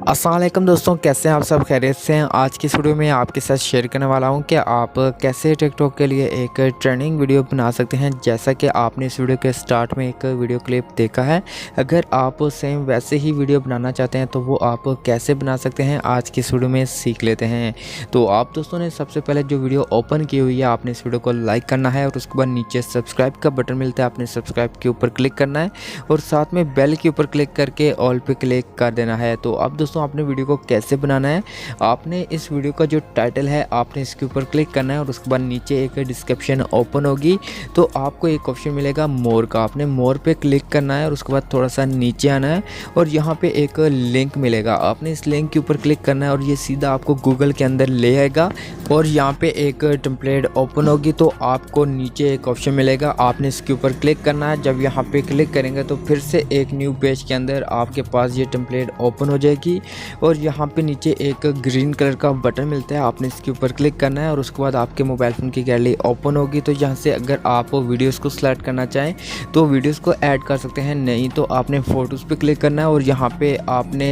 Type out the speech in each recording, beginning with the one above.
अस्सलाम वालेकुम दोस्तों, कैसे हैं आप सब? खैरियत से हैं। आज की इस वीडियो में आपके साथ शेयर करने वाला हूं कि आप कैसे टिकटॉक के लिए एक ट्रेंडिंग वीडियो बना सकते हैं। जैसा कि आपने इस वीडियो के स्टार्ट में एक वीडियो क्लिप देखा है, अगर आप सेम वैसे ही वीडियो बनाना चाहते हैं तो वो आप कैसे बना सकते हैं आज की इस वीडियो में सीख लेते हैं। तो आप दोस्तों ने सबसे पहले जो वीडियो ओपन की हुई है, आपने इस वीडियो को लाइक करना है और उसके बाद नीचे सब्सक्राइब का बटन मिलता है, आपने सब्सक्राइब के ऊपर क्लिक करना है और साथ में बेल के ऊपर क्लिक करके ऑल पे क्लिक कर देना है। तो अब दोस्तों आपने वीडियो को कैसे बनाना है, आपने इस वीडियो का जो टाइटल है आपने इसके ऊपर क्लिक करना है और उसके बाद नीचे एक डिस्क्रिप्शन ओपन होगी तो आपको एक ऑप्शन मिलेगा मोर का, आपने मोर पे क्लिक करना है और उसके बाद थोड़ा सा नीचे आना है और यहाँ पे एक लिंक मिलेगा, आपने इस लिंक के ऊपर क्लिक करना है और ये सीधा आपको गूगल के अंदर ले आएगा और यहाँ पे एक टेम्पलेट ओपन होगी तो आपको नीचे एक ऑप्शन मिलेगा, आपने इसके ऊपर क्लिक करना है। जब यहाँ पे क्लिक करेंगे तो फिर से एक न्यू पेज के अंदर आपके पास ये टेम्पलेट ओपन हो जाएगी और यहाँ पे नीचे एक ग्रीन कलर का बटन मिलता है, आपने इसके ऊपर क्लिक करना है और उसके बाद आपके मोबाइल फ़ोन की गैलरी ओपन होगी। तो यहाँ से अगर आप वीडियोस को सिलेक्ट करना चाहें तो वीडियोस को ऐड कर सकते हैं, नहीं तो आपने फ़ोटोज़ पे क्लिक करना है और यहाँ पे आपने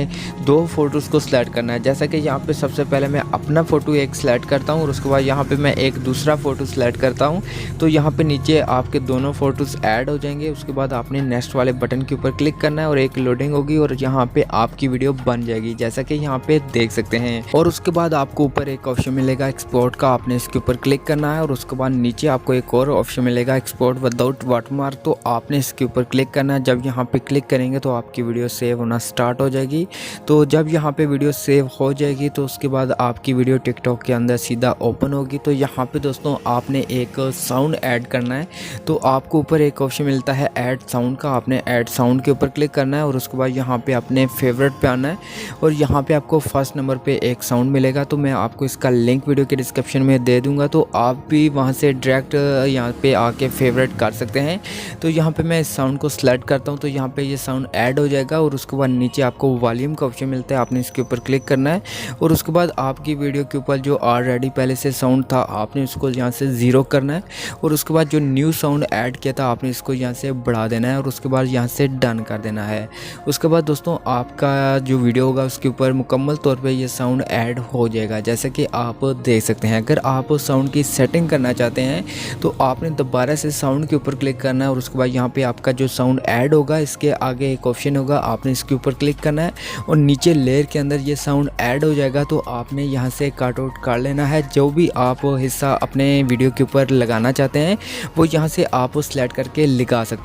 दो फोटोज़ को सिलेक्ट करना है। जैसा कि यहाँ पे सबसे पहले मैं अपना फ़ोटो एक सिलेक्ट करता हूँ और उसके बाद यहाँ पर मैं एक दूसरा फ़ोटो सिलेक्ट करता हूँ तो यहाँ पर नीचे आपके दोनों फ़ोटोज़ ऐड हो जाएंगे। उसके बाद आपने नेक्स्ट वाले बटन के ऊपर क्लिक करना है और एक लोडिंग होगी और यहाँ पर आपकी वीडियो बन जाएगी, जैसा कि यहाँ पे देख सकते हैं। और उसके बाद आपको ऊपर एक ऑप्शन मिलेगा एक्सपोर्ट का, आपने इसके ऊपर क्लिक करना है और उसके बाद नीचे आपको एक और ऑप्शन मिलेगा एक्सपोर्ट विदाउट वाटरमार्क, तो आपने इसके ऊपर क्लिक करना है। जब यहाँ पे क्लिक करेंगे तो आपकी वीडियो सेव होना स्टार्ट हो जाएगी। तो जब यहाँ पे वीडियो सेव हो जाएगी तो उसके बाद आपकी वीडियो टिकटॉक के अंदर सीधा ओपन होगी। तो यहाँ पे दोस्तों आपने एक साउंड ऐड करना है तो आपको ऊपर एक ऑप्शन मिलता है ऐड साउंड का, आपने ऐड साउंड के ऊपर क्लिक करना है और उसके बाद यहाँ पे अपने फेवरेट पे आना है और यहाँ पे आपको फर्स्ट नंबर पे एक साउंड मिलेगा। तो मैं आपको इसका लिंक वीडियो के डिस्क्रिप्शन में दे दूंगा तो आप भी वहाँ से डायरेक्ट यहाँ पे आके फेवरेट कर सकते हैं। तो यहाँ पे मैं इस साउंड को सिलेक्ट करता हूँ तो यहाँ पे ये साउंड ऐड हो जाएगा और उसके बाद नीचे आपको वॉल्यूम का ऑप्शन मिलता है, आपने इसके ऊपर क्लिक करना है और उसके बाद आपकी वीडियो के ऊपर जो ऑलरेडी पहले से साउंड था आपने उसको यहाँ से 0 करना है और उसके बाद जो न्यू साउंड ऐड किया था आपने इसको यहाँ से बढ़ा देना है और उसके बाद यहाँ से डन कर देना है। उसके बाद दोस्तों आपका जो वीडियो होगा उसके ऊपर मुकम्मल तौर पे ये साउंड ऐड हो जाएगा, जैसा कि आप देख सकते हैं। अगर आप साउंड की सेटिंग करना चाहते हैं तो आपने दोबारा से साउंड के ऊपर क्लिक करना है और उसके बाद यहाँ पे आपका जो साउंड ऐड होगा इसके आगे एक ऑप्शन होगा, आपने इसके ऊपर क्लिक करना है और नीचे लेयर के अंदर ये साउंड ऐड हो जाएगा। तो आपने यहाँ से कट आउट कर लेना है, जो भी आप हिस्सा अपने वीडियो के ऊपर लगाना चाहते हैं वो यहाँ से आप सिलेक्ट करके लगा सकते हैं।